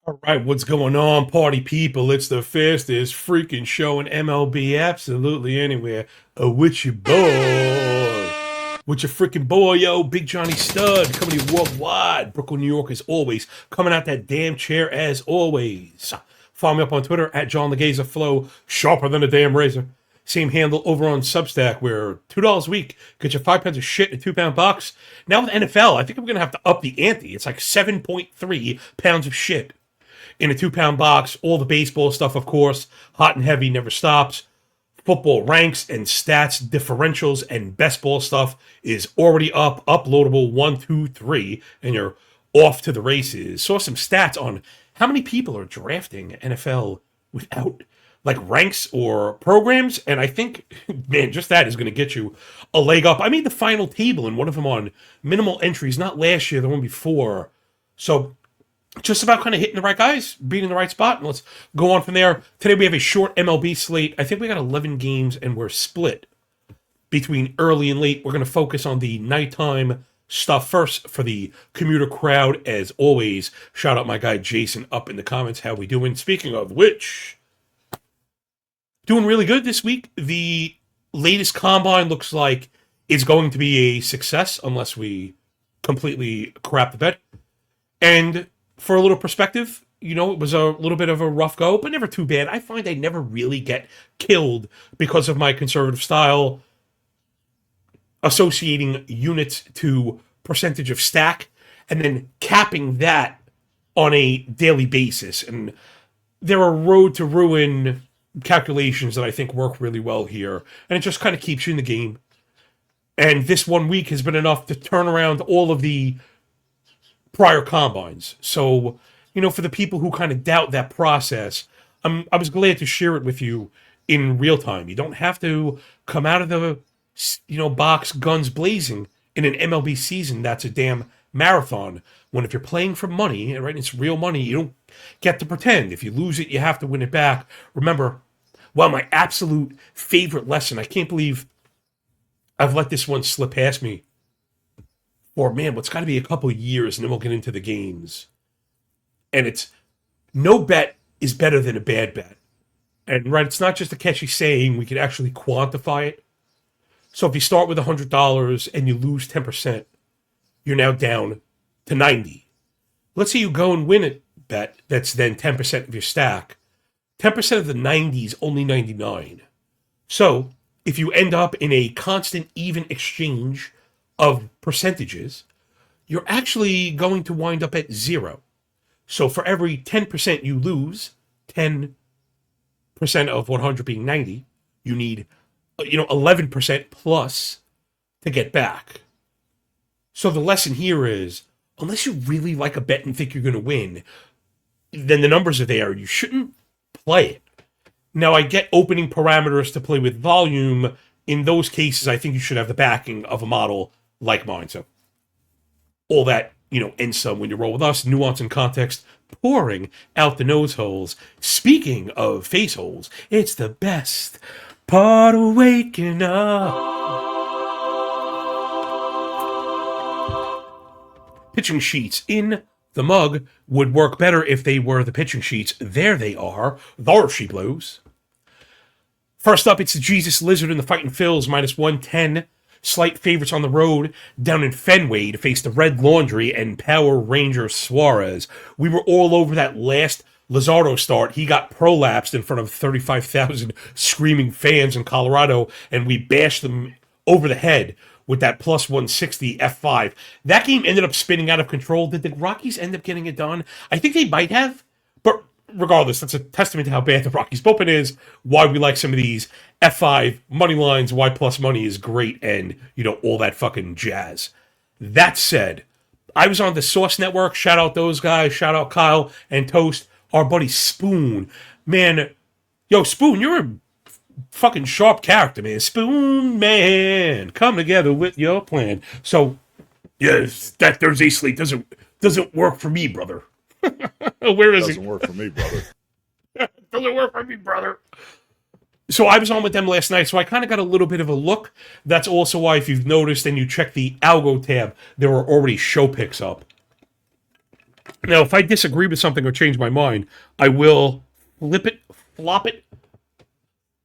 All right, what's going on, party people? It's the fastest freaking show in MLB absolutely anywhere. With your boy. With your freaking boy, yo, Big Johnny Stud, coming to you worldwide. Brooklyn, New York, as always. Coming out that damn chair, as always. Follow me up on Twitter, at John the Flow, sharper than a damn razor. Same handle over on Substack, where $2 a week gets you 5 pounds of shit in a 2 pound box. Now with NFL, I think I'm going to have to up the ante. It's like 7.3 pounds of shit in a 2 pound box. All the baseball stuff, of course. Hot and heavy never stops. Football ranks and stats, differentials, and best ball stuff is already up. Uploadable 1, 2, 3, and you're off to the races. Saw some stats on how many people are drafting NFL without like ranks or programs, and I think, man, just that is going to get you a leg up. I made the final table in one of them on minimal entries, not last year, the one before. So just about kind of hitting the right guys, being in the right spot, and let's go on from there. Today we have a short MLB slate. I think we got 11 games, and we're split between early and late. We're going to focus on the nighttime stuff first for the commuter crowd, as always. Shout out my guy Jason up in the comments. How we doing? Speaking of which, doing really good this week. The latest combine looks like it's going to be a success, unless we completely crap the bed. And for a little perspective, you know, it was a little bit of a rough go, but never too bad. I find I never really get killed because of my conservative style, associating units to percentage of stack, and then capping that on a daily basis. And there are road to ruin calculations that I think work really well here, and it just kind of keeps you in the game. And this 1 week has been enough to turn around all of the prior combines. So, you know, for the people who kind of doubt that process, I was glad to share it with you in real time. You don't have to come out of the, box guns blazing in an MLB season that's a damn marathon. When if you're playing for money, right, it's real money, you don't get to pretend. If you lose it, you have to win it back. Remember, my absolute favorite lesson, I can't believe I've let this one slip past me, or man, what's got to be a couple of years, and then we'll get into the games. And it's, no bet is better than a bad bet. And right, it's not just a catchy saying, we can actually quantify it. So if you start with $100 and you lose 10%, you're now down to 90. Let's say you go and win a bet that's then 10% of your stack. 10% of the 90 is only 99. So if you end up in a constant even exchange of percentages, you're actually going to wind up at 0. So for every 10% you lose, 10% of 100 being 90, you need 11% plus to get back. So the lesson here is, unless you really like a bet and think you're going to win, then the numbers are there. You shouldn't play it. Now, I get opening parameters to play with volume. In those cases, I think you should have the backing of a model like mine. So all that, and some when you roll with us, nuance and context pouring out the nose holes. Speaking of face holes, it's the best part of waking up. Pitching sheets in the mug would work better if they were the pitching sheets. There they are. There she blows. First up, it's the Jesus Lizard and the Fighting Phils, -110. Slight favorites on the road down in Fenway to face the Red Laundry and Power Ranger Suarez. We were all over that last Luzardo start. He got prolapsed in front of 35,000 screaming fans in Colorado, and we bashed them over the head with that +160 F5. That game ended up spinning out of control. Did the Rockies end up getting it done? I think they might have, but regardless, that's a testament to how bad the Rockies bullpen is, why we like some of these F5 money lines, why plus money is great, and, all that fucking jazz. That said, I was on the Source Network. Shout out those guys. Shout out Kyle and Toast. Our buddy Spoon. Man, Spoon, you're a fucking sharp character, man. Spoon, man. Come together with your plan. So, yes, that Thursday slate doesn't work for me, brother. Where is he? Doesn't work for me, brother. Doesn't work for me, brother. So I was on with them last night, so I kind of got a little bit of a look. That's also why, if you've noticed and you check the Algo tab, there were already show picks up. Now, if I disagree with something or change my mind, I will flip it, flop it.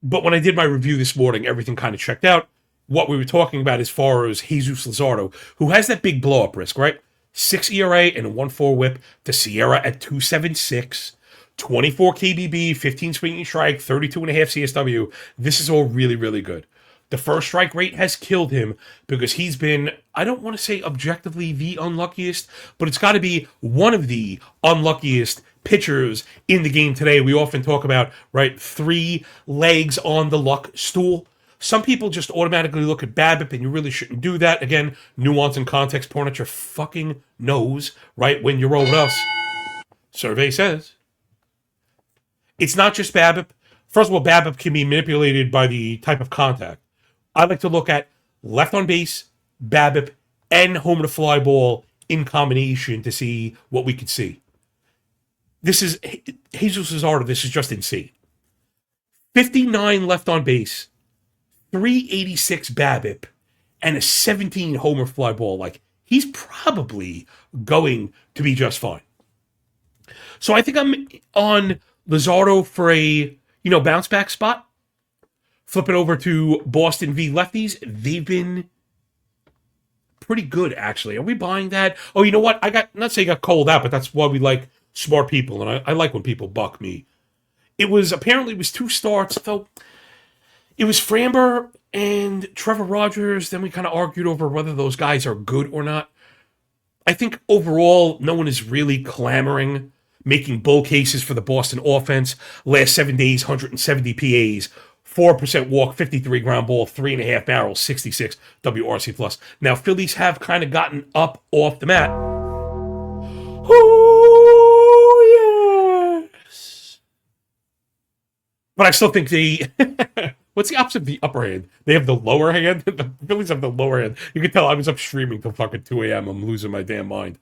But when I did my review this morning, everything kind of checked out. What we were talking about as far as Jesus Luzardo, who has that big blow up risk, right? 6 ERA and a 1.4 whip to Sierra at 2.76, 24 KBB, 15 swinging strike, 32.5 CSW. This is all really, really good. The first strike rate has killed him because he's been, I don't want to say objectively the unluckiest, but it's got to be one of the unluckiest pitchers in the game today. We often talk about, right, 3 legs on the luck stool. Some people just automatically look at BABIP, and you really shouldn't do that. Again, nuance and context pouring at your fucking nose, right, when you roll with us. Survey says. It's not just BABIP. First of all, BABIP can be manipulated by the type of contact. I like to look at left on base, BABIP, and home to fly ball in combination to see what we could see. This is Jesus Luzardo. This is just insane. 59 left on base, 386 BABIP, and a 17 homer fly ball. Like, he's probably going to be just fine. So I think I'm on Luzardo for a bounce back spot. Flip it over to Boston v. Lefties. They've been pretty good, actually. Are we buying that? Oh, you know what? Not saying I got called out, but that's why we like smart people, and I like when people buck me. It was 2 starts, though. It was Framber and Trevor Rogers. Then we kind of argued over whether those guys are good or not. I think overall, no one is really clamoring, making bull cases for the Boston offense. Last 7 days, 170 PAs. 4% walk, 53 ground ball, 3.5 barrels, 66 WRC plus. Now, Phillies have kind of gotten up off the mat. Oh, yes. But I still think what's the opposite of the upper hand? They have the lower hand? The Phillies have the lower hand. You can tell I was up streaming till fucking 2 a.m. I'm losing my damn mind.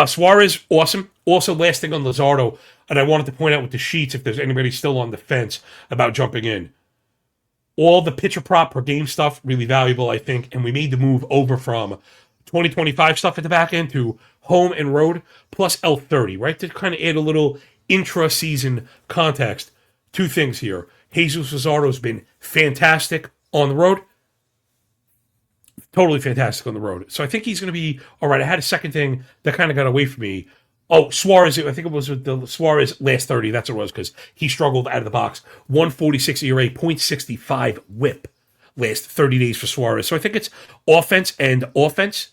Suarez, awesome. Also, last thing on Luzardo, and I wanted to point out with the sheets, if there's anybody still on the fence about jumping in. All the pitcher prop per game stuff, really valuable, I think. And we made the move over from 2025 stuff at the back end to home and road plus L30, right? To kind of add a little intra-season context. 2 things here. Jesus Luzardo's been fantastic on the road. Totally fantastic on the road. So I think he's going to be all right. I had a second thing that kind of got away from me. Oh, Suarez, I think it was with the Suarez last 30. That's what it was because he struggled out of the box. 146 ERA, .65 whip last 30 days for Suarez. So I think it's offense and offense.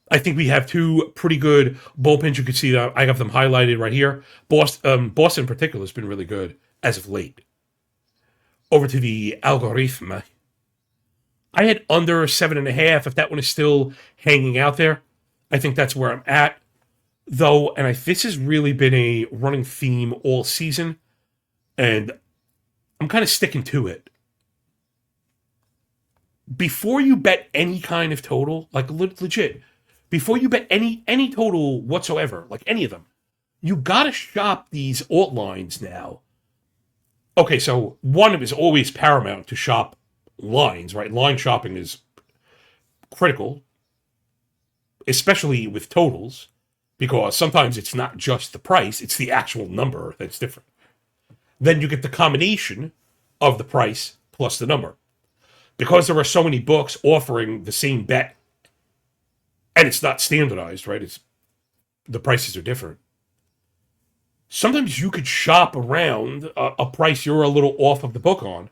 I think we have 2 pretty good bullpens. You can see that I have them highlighted right here. Boston in particular has been really good as of late. Over to the algorithm. I had under 7.5. If that one is still hanging out there, I think that's where I'm at. Though, and this has really been a running theme all season, and I'm kind of sticking to it. Before you bet any kind of total, like legit, before you bet any total whatsoever, like any of them, you gotta shop these alt lines now. Okay, so one is always paramount to shop lines, right? Line shopping is critical, especially with totals. Because sometimes it's not just the price, it's the actual number that's different. Then you get the combination of the price plus the number. Because there are so many books offering the same bet, and it's not standardized, right? The prices are different. Sometimes you could shop around a price you're a little off of the book on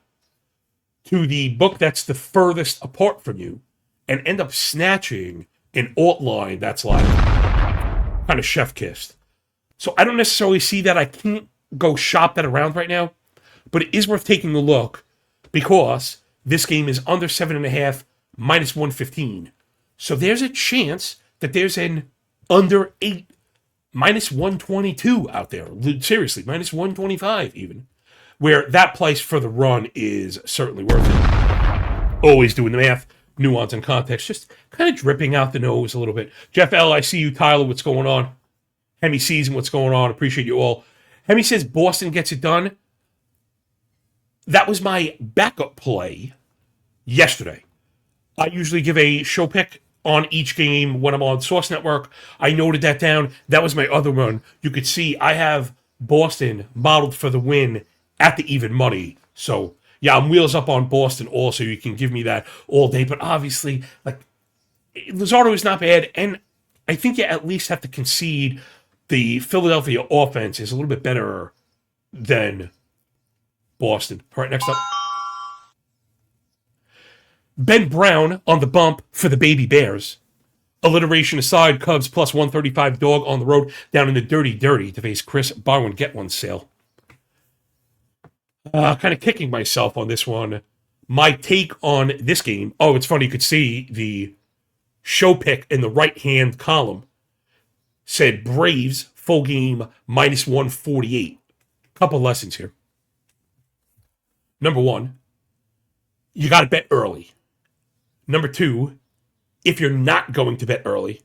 to the book that's the furthest apart from you and end up snatching an alt line that's like kind of chef kissed. So I don't necessarily see that. I can't go shop that around right now, but it is worth taking a look because this game is under 7.5, minus 115. So there's a chance that there's an under 8, minus 122 out there. Seriously, minus 125 even, where that price for the run is certainly worth it. Always doing the math. Nuance and context, just kind of dripping out the nose a little bit. Jeff L., I see you. Tyler, what's going on? Hemi season, what's going on? Appreciate you all. Hemi says Boston gets it done. That was my backup play yesterday. I usually give a show pick on each game when I'm on Source Network. I noted that down. That was my other one. You could see I have Boston modeled for the win at the even money. So yeah, I'm wheels up on Boston also. You can give me that all day. But obviously, like, Luzardo is not bad. And I think you at least have to concede the Philadelphia offense is a little bit better than Boston. All right, next up. Ben Brown on the bump for the Baby Bears. Alliteration aside, Cubs plus 135 dog on the road down in the dirty to face Chris buy one get one sale. Kind of kicking myself on this one. My take on this game. Oh, it's funny. You could see the show pick in the right hand column said Braves full game minus 148. Couple lessons here. Number one, you got to bet early. Number two, if you're not going to bet early,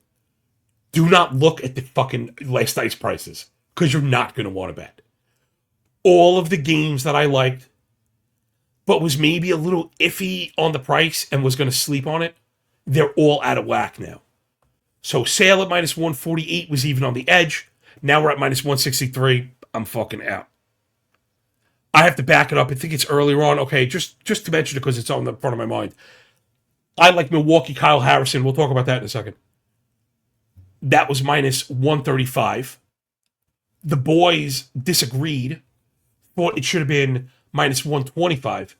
do not look at the fucking last night's prices because you're not going to want to bet. All of the games that I liked, but was maybe a little iffy on the price and was going to sleep on it, they're all out of whack now. So Sale at minus 148 was even on the edge. Now we're at minus 163. I'm fucking out. I have to back it up. I think it's earlier on. Okay, just to mention it because it's on the front of my mind. I like Milwaukee Kyle Harrison. We'll talk about that in a second. That was minus 135. The boys disagreed. Thought it should have been minus 125.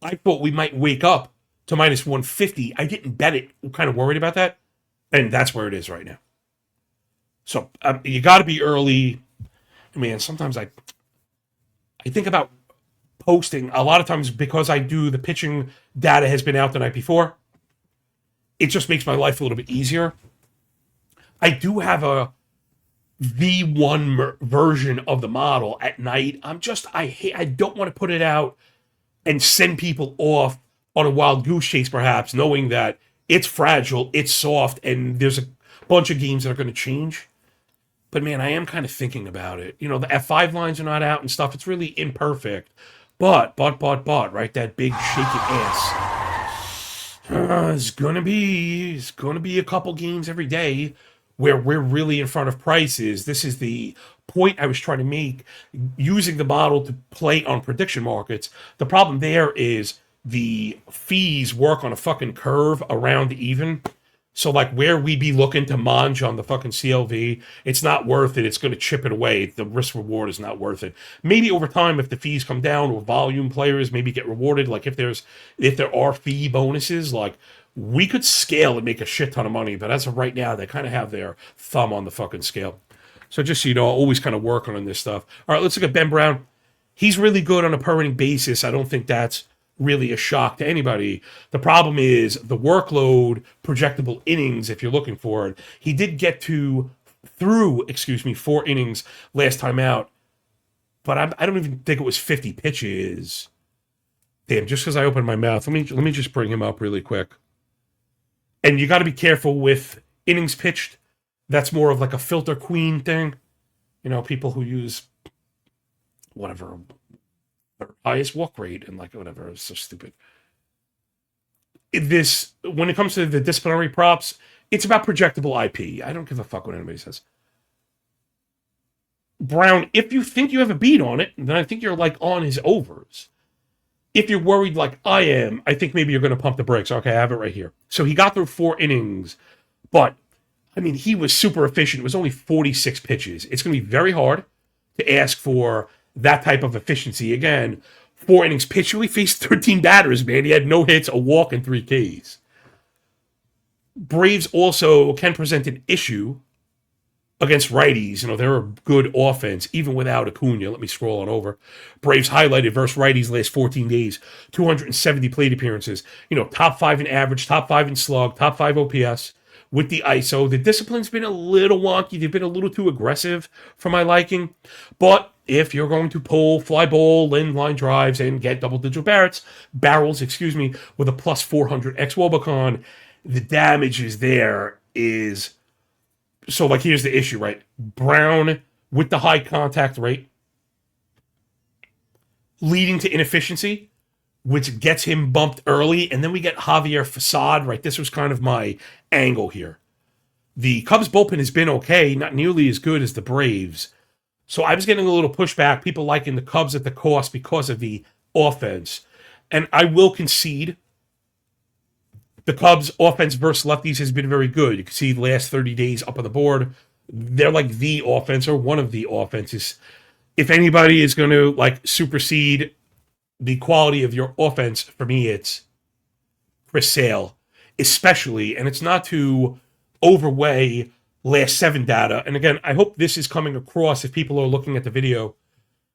I thought we might wake up to minus 150. I didn't bet it. I'm kind of worried about that. And that's where it is right now. So you got to be early. Man, sometimes I think about posting. A lot of times because I do the pitching data has been out the night before. It just makes my life a little bit easier. I do have a V1 version of the model at night. I don't want to put it out and send people off on a wild goose chase, perhaps, knowing that it's fragile, it's soft, and there's a bunch of games that are going to change. But man, I am kind of thinking about it. You know, the F5 lines are not out and stuff. It's really imperfect. But, right? That big shaking ass. It's gonna be a couple games every day where we're really in front of prices. This is the point I was trying to make using the model to play on prediction markets. The problem there is the fees work on a fucking curve around even. So like where we be looking to mange on the fucking CLV, it's not worth it. It's going to chip it away. The risk reward is not worth it. Maybe over time, if the fees come down or volume players maybe get rewarded, like if there are fee bonuses, like we could scale and make a shit ton of money. But as of right now, they kind of have their thumb on the fucking scale. So just so you know, always kind of working on this stuff. All right, let's look at Ben Brown. He's really good on a per inning basis. I don't think that's really a shock to anybody. The problem is the workload, projectable innings, if you're looking for it. He did get through 4 innings last time out, but I don't even think it was 50 pitches. Damn, just because I opened my mouth, let me just bring him up really quick. And you got to be careful with innings pitched. That's more of like a filter queen thing. You know, people who use whatever highest walk rate and like whatever. It's so stupid. When it comes to the disciplinary props, it's about projectable IP. I don't give a fuck what anybody says. Brown, if you think you have a beat on it, then I think you're like on his overs. If you're worried like I am, I think maybe you're going to pump the brakes. Okay, I have it right here. So he got through 4 innings, but I mean, he was super efficient. It was only 46 pitches. It's going to be very hard to ask for that type of efficiency. Again, 4 innings pitched. He faced 13 batters, man. He had no hits, a walk, and 3 Ks. Braves also can present an issue against righties. You know, they're a good offense, even without Acuna. Let me scroll on over. Braves highlighted versus righties last 14 days, 270 plate appearances. You know, top 5 in average, top 5 in slug, top 5 OPS. With the ISO, the discipline's been a little wonky. They've been a little too aggressive for my liking. But if you're going to pull fly ball, line drives, and get double-digit barrels, with a plus 400 ex-Wobicon, the damage is there is... So, like, here's the issue, right? Brown with the high contact rate, leading to inefficiency, which gets him bumped early. And then we get Javier Facade, right? This was kind of my angle here. The Cubs bullpen has been okay, not nearly as good as the Braves. So I was getting a little pushback, people liking the Cubs at the cost because of the offense. And I will concede the Cubs' offense versus lefties has been very good. You can see the last 30 days up on the board. They're like the offense or one of the offenses. If anybody is going to like supersede the quality of your offense, for me, it's Chris Sale, especially. And it's not to overweigh last 7 data. And again, I hope this is coming across, if people are looking at the video,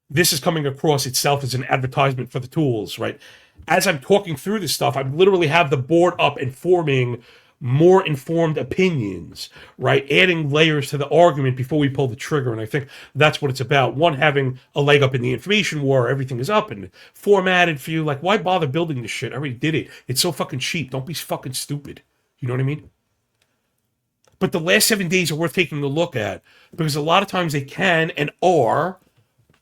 this is coming across itself as an advertisement for the tools, right? As I'm talking through this stuff, I literally have the board up and forming more informed opinions, right? Adding layers to the argument before we pull the trigger. And I think that's what it's about. One, having a leg up in the information war. Everything is up and formatted for you. Like, why bother building this shit? I already did it. It's so fucking cheap. Don't be fucking stupid. You know what I mean? But the last 7 days are worth taking a look at, because a lot of times they can and are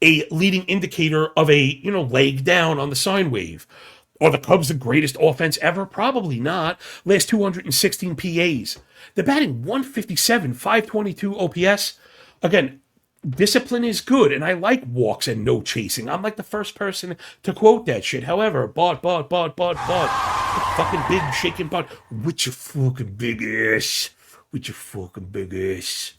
a leading indicator of a, leg down on the sine wave. Are the Cubs the greatest offense ever? Probably not. Last 216 PAs. They're batting 157, 522 OPS. Again, discipline is good, and I like walks and no chasing. I'm like the first person to quote that shit. However, but. Fucking big shaking butt. With your fucking big ass. With your fucking big ass.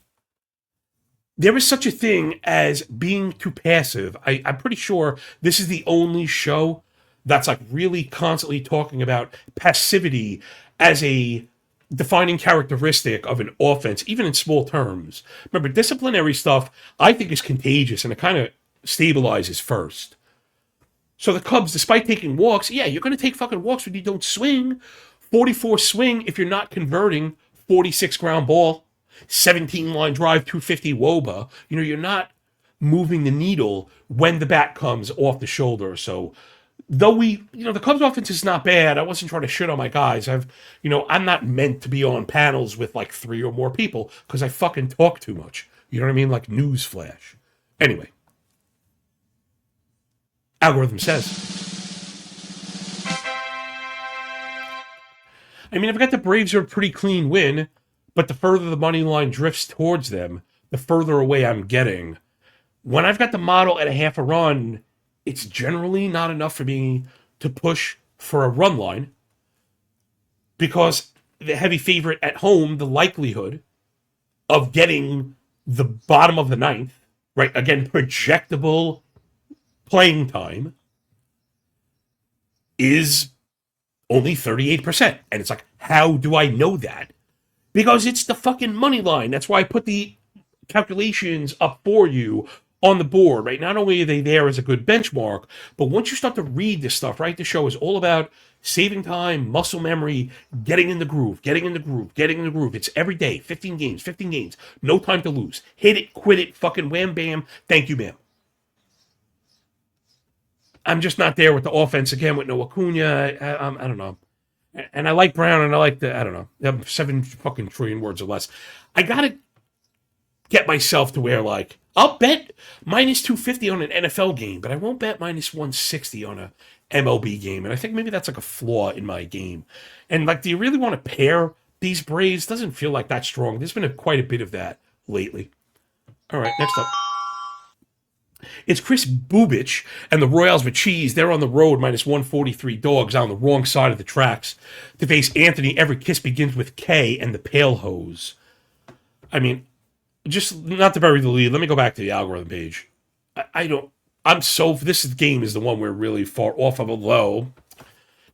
There is such a thing as being too passive. I'm pretty sure this is the only show that's like really constantly talking about passivity as a defining characteristic of an offense, even in small terms. Remember, disciplinary stuff, I think, is contagious, and it kind of stabilizes first. So the Cubs, despite taking walks, yeah, you're going to take fucking walks when you don't swing. 44 swing if you're not converting, 46 ground ball, 17 line drive, 250 WOBA. You're not moving the needle when the bat comes off the shoulder. So though the Cubs offense is not bad, I wasn't trying to shit on my guys. I'm not meant to be on panels with like 3 or more people because I fucking talk too much. You know what I mean? Like news flash. Anyway. Algorithm says. I've got the Braves are a pretty clean win, but the further the money line drifts towards them, the further away I'm getting. When I've got the model at a half a run, it's generally not enough for me to push for a run line, because the heavy favorite at home, the likelihood of getting the bottom of the ninth, right? Again, projectable playing time is only 38%. And it's like, how do I know that? Because it's the fucking money line. That's why I put the calculations up for you on the board, right? Not only are they there as a good benchmark, but once you start to read this stuff, right? The show is all about saving time, muscle memory, getting in the groove. It's every day, 15 games, no time to lose. Hit it, quit it, fucking wham, bam, thank you, ma'am. I'm just not there with the offense again with no Acuna. I don't know. And I like Brown, and I like I don't know, 7 fucking trillion words or less. I gotta get myself to where, like, I'll bet minus 250 on an NFL game, but I won't bet minus 160 on a MLB game. And I think maybe that's like a flaw in my game. And like, do you really want to pair these Braves? Doesn't feel like that strong. There's been quite a bit of that lately. All right, next up. It's Chris Bubich and the Royals with cheese. They're on the road, minus 143 dogs on the wrong side of the tracks to face Anthony. Every kiss begins with K and the Pale Hose. Just not to bury the lead, let me go back to the algorithm page. This game is the one we're really far off of a low.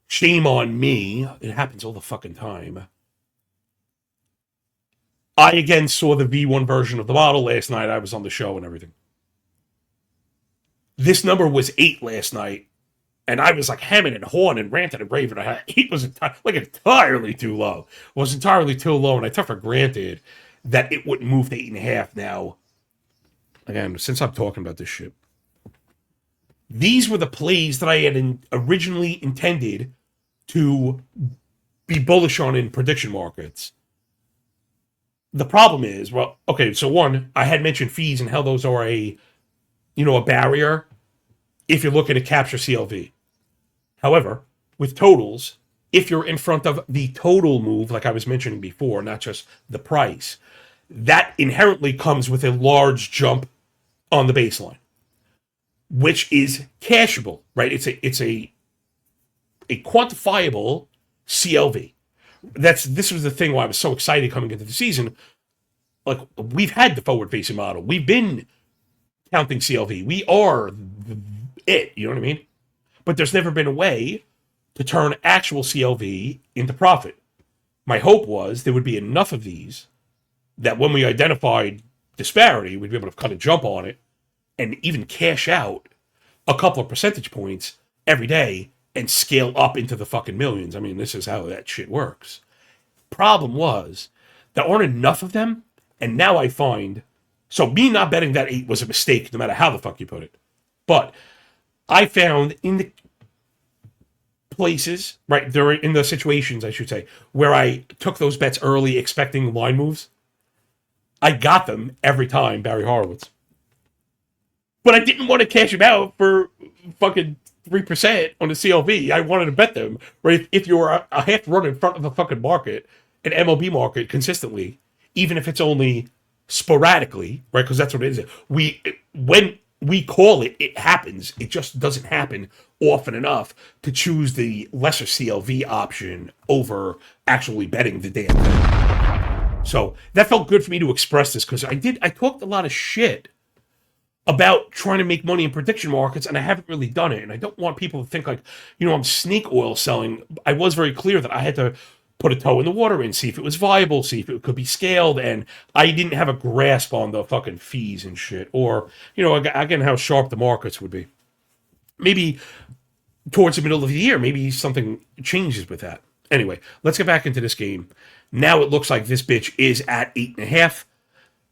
Shame on me. It happens all the fucking time. I again saw the V1 version of the model last night. I was on the show and everything. This number was 8 last night, and I was like hemming and hawing and ranting and raving. 8 was entirely too low. It was entirely too low, and I took for granted that it wouldn't move to 8.5 now. Again, since I'm talking about this shit. These were the plays that I had originally intended to be bullish on in prediction markets. The problem is, so one, I had mentioned fees and how those are a barrier if you're looking to capture CLV. However, with totals, if you're in front of the total move, like I was mentioning before, not just the price, that inherently comes with a large jump on the baseline, which is cashable, right? It's a quantifiable CLV. This was the thing why I was so excited coming into the season. Like, we've had the forward facing model. We've been counting CLV. We are it, you know what I mean? But there's never been a way to turn actual CLV into profit. My hope was there would be enough of these that when we identified disparity, we'd be able to cut a jump on it and even cash out a couple of percentage points every day and scale up into the fucking millions. I mean, this is how that shit works. Problem was, there aren't enough of them, and now I find... So me not betting that 8 was a mistake, no matter how the fuck you put it. But I found in the places, right, there in the situations, I should say, where I took those bets early expecting line moves, I got them every time, Barry Horowitz. But I didn't want to cash them out for fucking 3% on the CLV. I wanted to bet them. Right? If you're a half run in front of a fucking market, an MLB market consistently, even if it's only sporadically, right? Because that's what it is. When we call it, it happens. It just doesn't happen often enough to choose the lesser CLV option over actually betting the damn thing. So that felt good for me to express this because I talked a lot of shit about trying to make money in prediction markets, and I haven't really done it. And I don't want people to think like, I'm snake oil selling. I was very clear that I had to put a toe in the water and see if it was viable, see if it could be scaled, and I didn't have a grasp on the fucking fees and shit, or, again, how sharp the markets would be. Maybe towards the middle of the year, maybe something changes with that. Anyway, let's get back into this game. Now it looks like this bitch is at 8.5,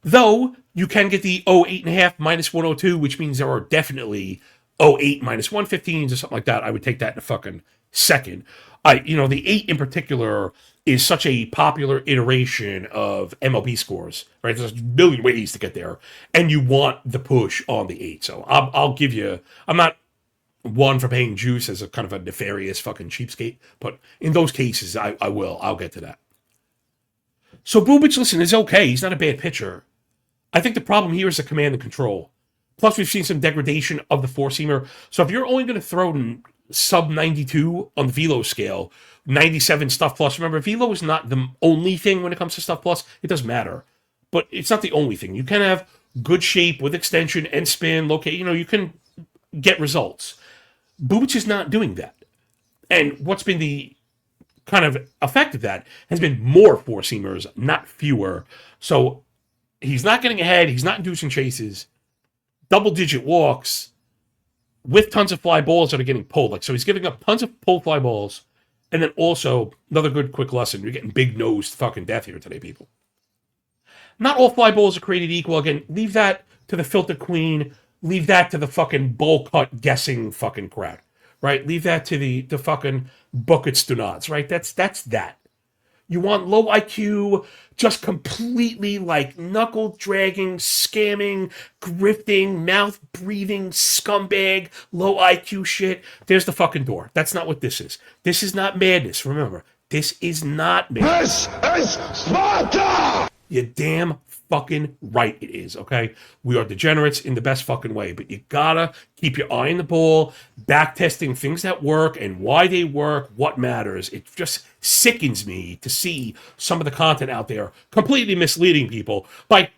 though you can get the 8.5 minus 102, which means there are definitely 8 minus 115s or something like that. I would take that in a fucking second. The 8 in particular is such a popular iteration of MLB scores, right? There's a million ways to get there, and you want the push on the 8. So I'll give you, I'm not one for paying juice as a kind of a nefarious fucking cheapskate, but in those cases, I'll get to that. So Bubic, listen, is okay. He's not a bad pitcher. I think the problem here is the command and control. Plus, we've seen some degradation of the four-seamer. So if you're only going to throw in sub 92 on the velo scale, 97 stuff plus. Remember, velo is not the only thing when it comes to stuff plus. It does matter, but it's not the only thing. You can have good shape with extension and spin, locate. You can get results. Bubic is not doing that. And what's been the kind of effect of that has been more four-seamers, not fewer. So he's not getting ahead. He's not inducing chases. Double-digit walks with tons of fly balls that are getting pulled. So he's giving up tons of pulled fly balls. And then also, another good quick lesson, you're getting big-nosed fucking death here today, people. Not all fly balls are created equal. Again, leave that to the filter queen. Leave that to the fucking bowl cut guessing fucking crowd. Right? Leave that to the fucking buckets do nots. Right? That's that. You want low IQ, just completely like knuckle-dragging, scamming, grifting, mouth-breathing, scumbag, low IQ shit. There's the fucking door. That's not what this is. This is not madness. Remember, this is not madness. This is Sparta! You're damn fucking right it is, okay? We are degenerates in the best fucking way, but you gotta keep your eye on the ball, back-testing things that work and why they work, what matters. It just sickens me to see some of the content out there completely misleading people. Like,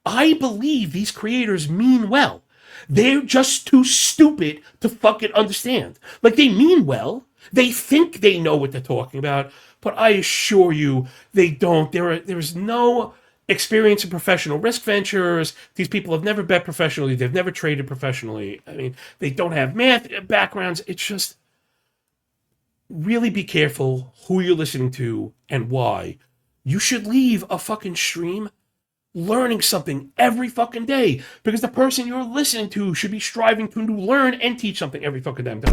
I believe these creators mean well. They're just too stupid to fucking understand. Like, they mean well. They think they know what they're talking about, but I assure you they don't. There's no experience in professional risk ventures. These people have never bet professionally. They've never traded professionally. I mean, they don't have math backgrounds. It's just, really be careful who you're listening to and why. You should leave a fucking stream learning something every fucking day, because the person you're listening to should be striving to learn and teach something every fucking damn day.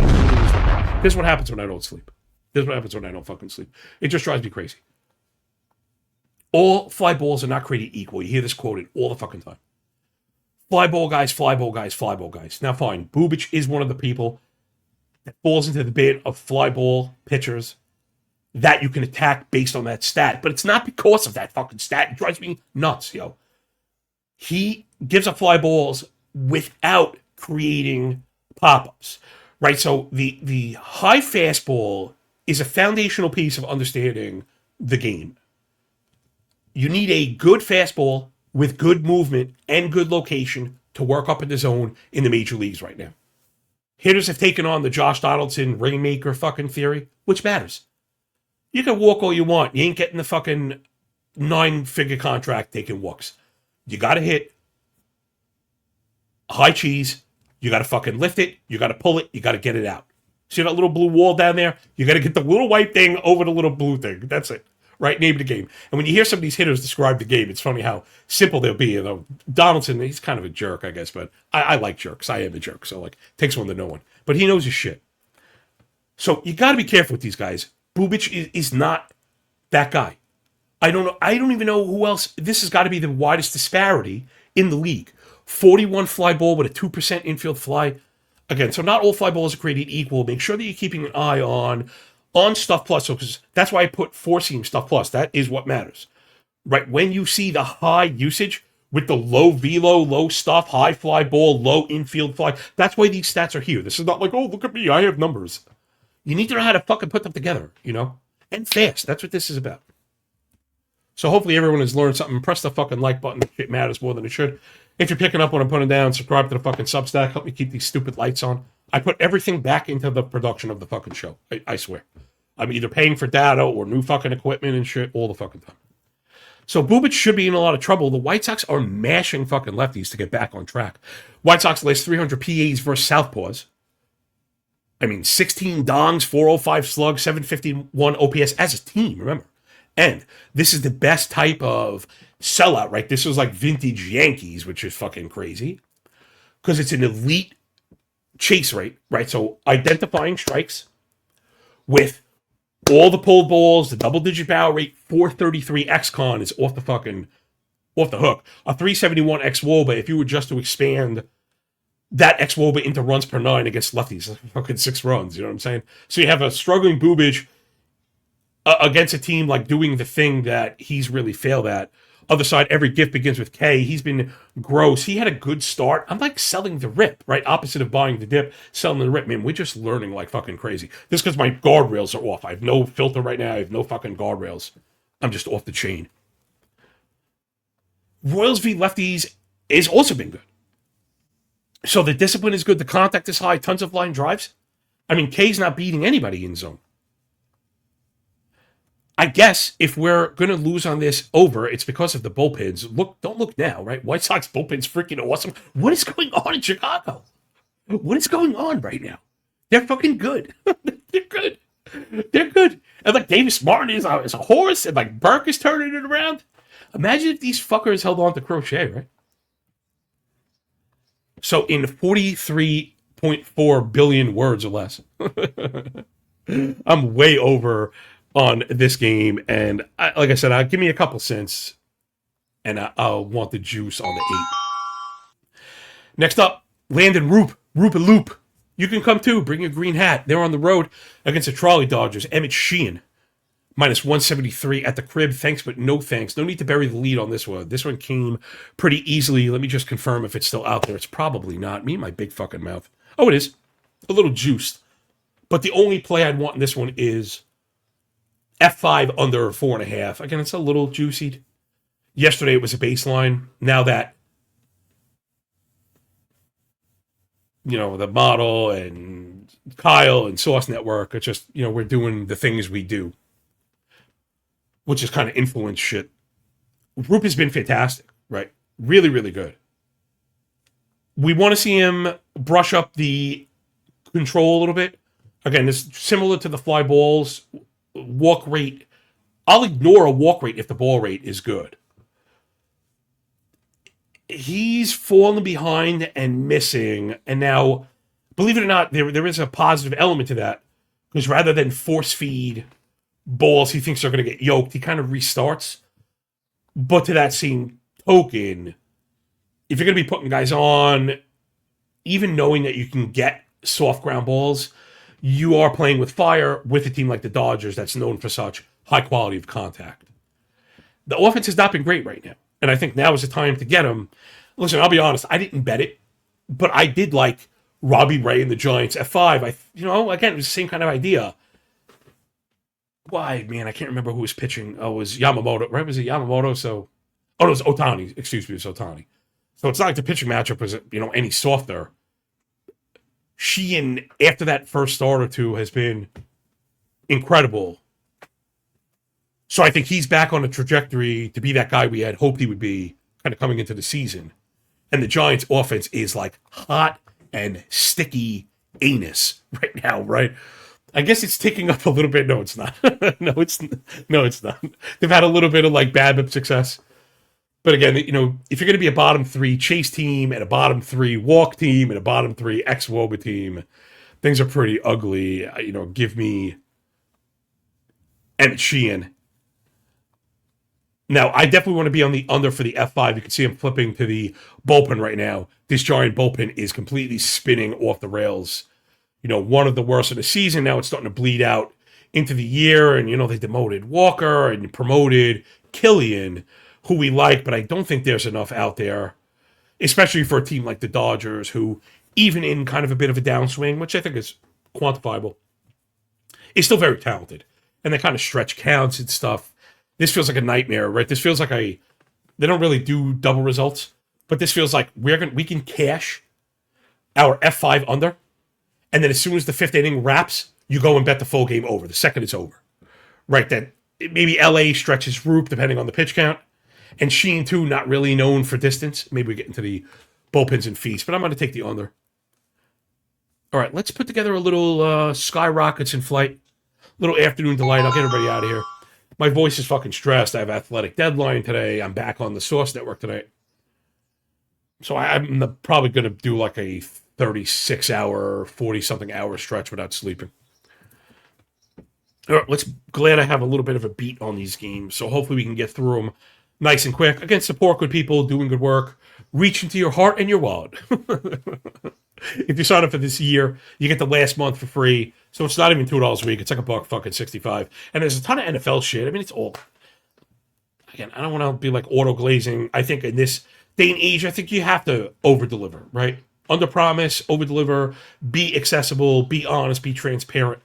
This is what happens when I don't sleep. This is what happens when I don't fucking sleep. It just drives me crazy. All fly balls are not created equal. You hear this quoted all the fucking time. Fly ball guys, fly ball guys, fly ball guys. Now fine, Bubic is one of the people. that falls into the bin of fly ball pitchers that you can attack based on that stat. But it's not because of that fucking stat. It drives me nuts, yo. He gives up fly balls without creating pop-ups, right? So the high fastball is a foundational piece of understanding the game. You need a good fastball with good movement and good location to work up in the zone in the major leagues right now. Hitters have taken on the Josh Donaldson Rainmaker fucking theory, which matters. You can walk all you want. You ain't getting the fucking 9-figure contract taking walks. You got to hit high cheese. You got to fucking lift it. You got to pull it. You got to get it out. See that little blue wall down there? You got to get the little white thing over the little blue thing. That's it. Right? Name of the game. And when you hear some of these hitters describe the game, it's funny how simple they'll be. You know, Donaldson, he's kind of a jerk, I guess, but I like jerks. I am a jerk. So, like, it takes one to know one. But he knows his shit. So you got to be careful with these guys. Bubic is not that guy. I don't know. I don't even know who else. This has got to be the widest disparity in the league. 41 fly ball with a 2% infield fly. Again, so not all fly balls are created equal. Make sure that you're keeping an eye on Stuff Plus. So, because that's why I put 4-seam Stuff Plus. That is what matters. Right? When you see the high usage with the low velo, low stuff, high fly ball, low infield fly, that's why these stats are here. This is not like, oh, look at me, I have numbers. You need to know how to fucking put them together, you know? And fast. That's what this is about. So hopefully everyone has learned something. Press the fucking like button. It matters more than it should. If you're picking up what I'm putting down, subscribe to the fucking Substack. Help me keep these stupid lights on. I put everything back into the production of the fucking show. I swear. I'm either paying for data or new fucking equipment and shit all the fucking time. So Bubic should be in a lot of trouble. The White Sox are mashing fucking lefties to get back on track. White Sox last 300 PAs versus Southpaws. I mean, 16 dongs, 405 slug, 751 OPS as a team, remember. And this is the best type of sellout, right? This was like vintage Yankees, which is fucking crazy. Because it's an elite chase rate, right? So identifying strikes with all the pulled balls, the double-digit barrel rate, 433 xCon is off the hook. A 371 xWOBA, if you were just to expand that xWOBA into runs per 9 against lefties, fucking 6 runs, you know what I'm saying? So you have a struggling Bubic against a team like doing the thing that he's really failed at. Other side, every gift begins with K. He's been gross. He had a good start. I'm like selling the rip, right? Opposite of buying the dip, selling the rip. Man, we're just learning like fucking crazy. This because my guardrails are off. I have no filter right now. I have no fucking guardrails. I'm just off the chain. Royals v. lefties has also been good. So the discipline is good. The contact is high. Tons of line drives. I mean, K's not beating anybody in zone. I guess if we're going to lose on this over, it's because of the bullpens. Don't look now, right? White Sox bullpen's freaking awesome. What is going on in Chicago? What is going on right now? They're fucking good. They're good. They're good. And like Davis Martin is a horse, and like Burke is turning it around. Imagine if these fuckers held on to Crochet, right? So in 43.4 billion words or less, I'm way over on this game, and like I said, give me a couple cents, and I'll want the juice on the 8. Next up, Landon Roop and Loop. You can come too. Bring your green hat. They're on the road against the Trolley Dodgers. Emmett Sheehan, minus 173 at the crib. Thanks, but no thanks. No need to bury the lead on this one. This one came pretty easily. Let me just confirm if it's still out there. It's probably not. Me and my big fucking mouth. Oh, it is. A little juiced. But the only play I'd want in this one is F5 under 4.5. Again, it's a little juicy. Yesterday it was a baseline. Now that, you know, the model and Kyle and Source Network are just, you know, we're doing the things we do, which is kind of influence shit. Roop has been fantastic, right? Really, really good. We want to see him brush up the control a little bit. Again, it's similar to the fly balls. Walk rate, I'll ignore a walk rate if the ball rate is good. He's fallen behind and missing, and now, believe it or not, there is a positive element to that, because rather than force feed balls he thinks are going to get yoked, he kind of restarts. But to that same token, if you're going to be putting guys on, even knowing that you can get soft ground balls, you are playing with fire with a team like the Dodgers that's known for such high quality of contact. The offense has not been great right now, and I think now is the time to get them. Listen, I'll be honest, I didn't bet it, but I did like Robbie Ray and the Giants at 5. Again, it was the same kind of idea. Why, man, I can't remember who was pitching. Oh, it was Yamamoto, right? Was it Yamamoto? It was Ohtani. Excuse me, it was Ohtani. So it's not like the pitching matchup was, any softer. Sheehan, after that first start or two, has been incredible. So I think he's back on a trajectory to be that guy we had hoped he would be kind of coming into the season. And the Giants' offense is like hot and sticky anus right now, right? I guess it's ticking up a little bit. No, it's not. no, it's not. They've had a little bit of like BABIP success. But again, if you're going to be a bottom 3 chase team and a bottom 3 walk team and a bottom 3 ex-WOBA team, things are pretty ugly. Give me Emmett Sheehan. Now, I definitely want to be on the under for the F5. You can see I'm flipping to the bullpen right now. This Giant bullpen is completely spinning off the rails. One of the worst of the season. Now it's starting to bleed out into the year. And, they demoted Walker and promoted Killian, who we like, but I don't think there's enough out there, especially for a team like the Dodgers, who, even in kind of a bit of a downswing, which I think is quantifiable, is still very talented. And they kind of stretch counts and stuff. This feels like a nightmare, right? This feels like they don't really do double results, but this feels like we can cash our F5 under, and then as soon as the 5th inning wraps, you go and bet the full game over. The second it's over, right? That maybe LA stretches Roop depending on the pitch count, and Sheen too, not really known for distance. Maybe we get into the bullpens and feast, but I'm going to take the under. All right, let's put together a little skyrockets in flight, little afternoon delight. I'll get everybody out of here. My voice is fucking stressed. I have athletic deadline today. I'm back on the Source Network tonight. So I'm probably going to do like a 36-hour, 40-something hour stretch without sleeping. All right, glad I have a little bit of a beat on these games, so hopefully we can get through them nice and quick. Again, support good people, doing good work, reach into your heart and your wallet. If you sign up for this year, you get the last month for free. So it's not even $2 a week. It's like $1.65. And there's a ton of NFL shit. I mean, it's all. Again, I don't want to be like auto glazing. I think in this day and age, I think you have to over deliver, right? Under promise, over deliver, be accessible, be honest, be transparent.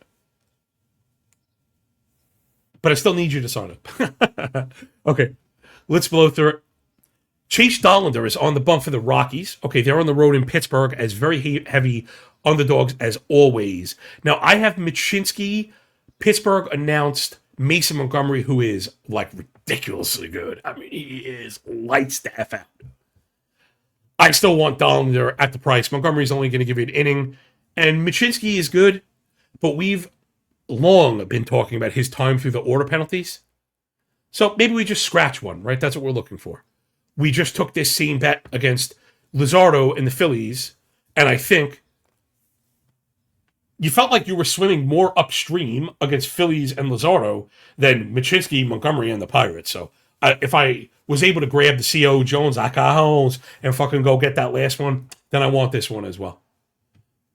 But I still need you to sign up. Okay, let's blow through it. Chase Dollander is on the bump for the Rockies. Okay, they're on the road in Pittsburgh as very heavy underdogs as always. Now, I have Michinski. Pittsburgh announced Mason Montgomery, who is like ridiculously good. I mean, he is lights the F out. I still want Dollander at the price. Montgomery's only going to give you an inning. And Michinski is good, but we've long been talking about his time through the order penalties. So maybe we just scratch one, right? That's what we're looking for. We just took this same bet against Luzardo and the Phillies, and I think you felt like you were swimming more upstream against Phillies and Luzardo than Michinski, Montgomery, and the Pirates. So if I was able to grab the C.O. Jones, Akahones, and fucking go get that last one, then I want this one as well.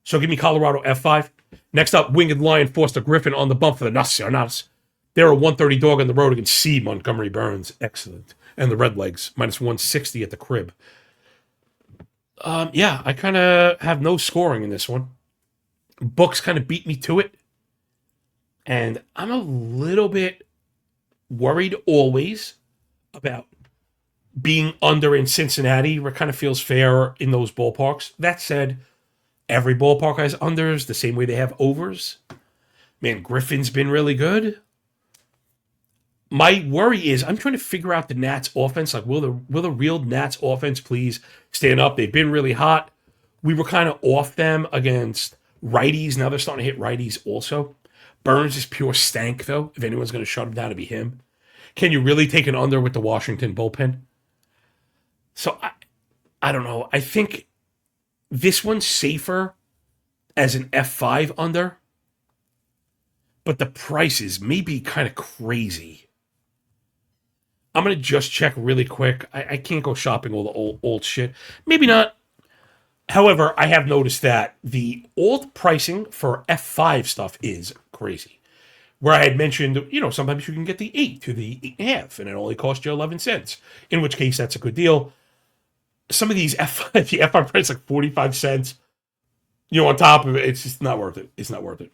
So give me Colorado F5. Next up, Winged Lion Foster Griffin on the bump for the Nacionals. They're a 130 dog on the road against C. Montgomery Burns. Excellent. And the Redlegs, minus 160 at the crib. Yeah, I kind of have no scoring in this one. Books kind of beat me to it. And I'm a little bit worried always about being under in Cincinnati, where it kind of feels fair in those ballparks. That said, every ballpark has unders the same way they have overs. Man, Griffin's been really good. My worry is I'm trying to figure out the Nats offense. Like, will the real Nats offense please stand up? They've been really hot. We were kind of off them against righties. Now they're starting to hit righties also. Burns is pure stank, though. If anyone's going to shut him down, it'd be him. Can you really take an under with the Washington bullpen? So, I don't know. I think this one's safer as an F5 under. But the prices may be kind of crazy. I'm going to just check really quick. I can't go shopping all the old shit. Maybe not. However, I have noticed that the alt pricing for F5 stuff is crazy. Where I had mentioned, sometimes you can get the 8 to the 8.5, and it only costs you 11 cents, in which case that's a good deal. Some of these F5, the F5 price like 45 cents, on top of it, it's just not worth it. It's not worth it.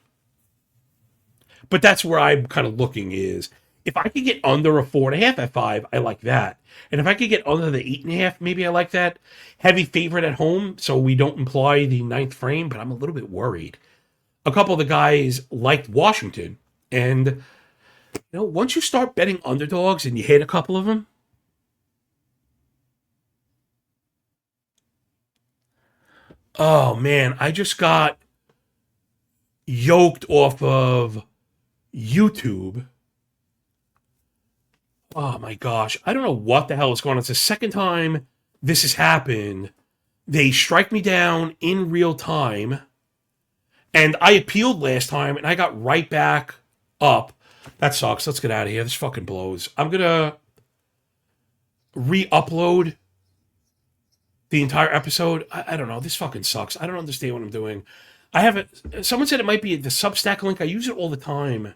But that's where I'm kind of looking is if I could get under a 4.5 F5, I like that. And if I could get under the 8.5, maybe I like that. Heavy favorite at home, so we don't imply the ninth frame, but I'm a little bit worried. A couple of the guys liked Washington, and once you start betting underdogs and you hit a couple of them, oh man, I just got yoked off of YouTube. Oh my gosh, I don't know what the hell is going on. It's the second time this has happened. They strike me down in real time, and I appealed last time, and I got right back up. That sucks. Let's get out of here. This fucking blows. I'm gonna re-upload the entire episode. I don't know. This fucking sucks. I don't understand what I'm doing. I haven't. Someone said it might be the Substack link. I use it all the time.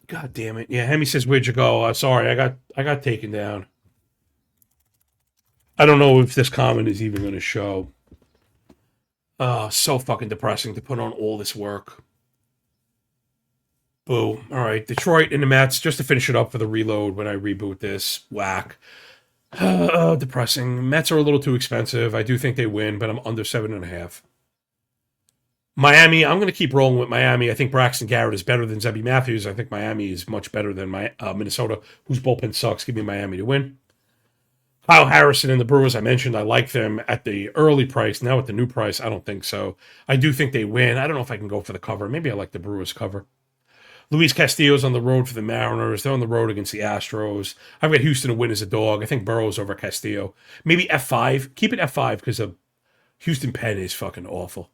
God damn it. Yeah, Hemi says, where'd you go? Sorry, I got taken down. I don't know if this comment is even going to show. So fucking depressing to put on all this work. Boo. All right, Detroit and the Mets, just to finish it up for the reload when I reboot this. Whack. Depressing. Mets are a little too expensive. I do think they win, but I'm under 7.5. Miami, I'm going to keep rolling with Miami. I think Braxton Garrett is better than Zebby Matthews. I think Miami is much better than Minnesota, whose bullpen sucks. Give me Miami to win. Kyle Harrison and the Brewers, I mentioned, I like them at the early price. Now at the new price, I don't think so. I do think they win. I don't know if I can go for the cover. Maybe I like the Brewers cover. Luis Castillo's on the road for the Mariners. They're on the road against the Astros. I've got Houston to win as a dog. I think Burrow's over Castillo. Maybe F5. Keep it F5 because the Houston pen is fucking awful.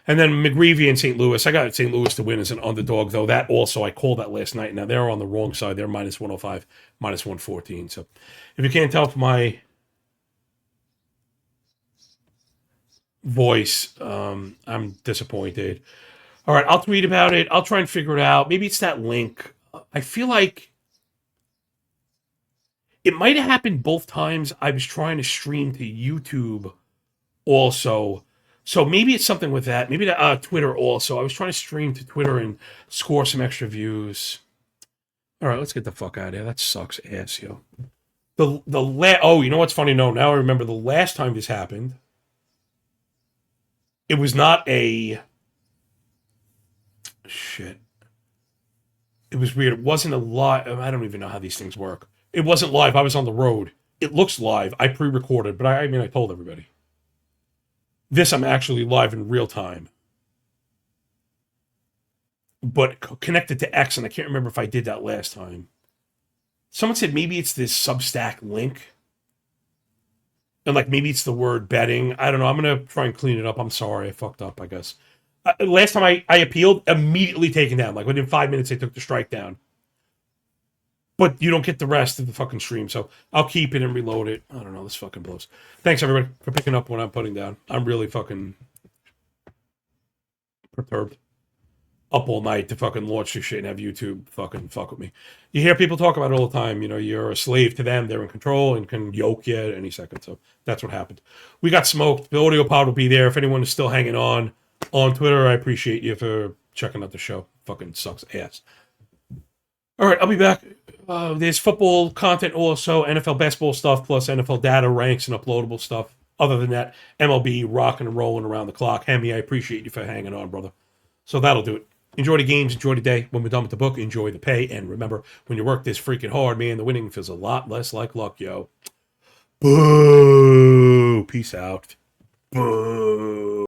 And then McGreevy and St. Louis. I got St. Louis to win as an underdog, though. That also, I called that last night. Now, they're on the wrong side. They're minus 105, minus 114. So, if you can't tell from my voice, I'm disappointed. All right, I'll tweet about it. I'll try and figure it out. Maybe it's that link. I feel like it might have happened both times I was trying to stream to YouTube also. So maybe it's something with that. Maybe to Twitter also. I was trying to stream to Twitter and score some extra views. All right, let's get the fuck out of here. That sucks ass, yo. Oh, you know what's funny? No, now I remember the last time this happened. It was not a... Shit. It was weird. It wasn't a live... I don't even know how these things work. It wasn't live. I was on the road. It looks live. I pre-recorded, but I told everybody. This, I'm actually live in real time. But connected to X, and I can't remember if I did that last time. Someone said maybe it's this Substack link. And maybe it's the word betting. I don't know. I'm going to try and clean it up. I'm sorry. I fucked up, I guess. Last time I appealed, immediately taken down. Within 5 minutes, they took the strike down. But you don't get the rest of the fucking stream, so I'll keep it and reload it. I don't know, this fucking blows. Thanks, everybody, for picking up what I'm putting down. I'm really fucking perturbed. Up all night to fucking launch this shit and have YouTube fucking fuck with me. You hear people talk about it all the time. You're a slave to them. They're in control and can yoke you at any second. So that's what happened. We got smoked. The audio pod will be there. If anyone is still hanging on Twitter, I appreciate you for checking out the show. Fucking sucks ass. All right, I'll be back. There's football content also, NFL basketball stuff, plus NFL data, ranks, and uploadable stuff. Other than that, MLB rocking and rolling around the clock. Hemi, I appreciate you for hanging on, brother. So that'll do it. Enjoy the games, enjoy the day. When we're done with the book, enjoy the pay. And remember, when you work this freaking hard, man, the winning feels a lot less like luck, yo. Boo! Peace out. Boo!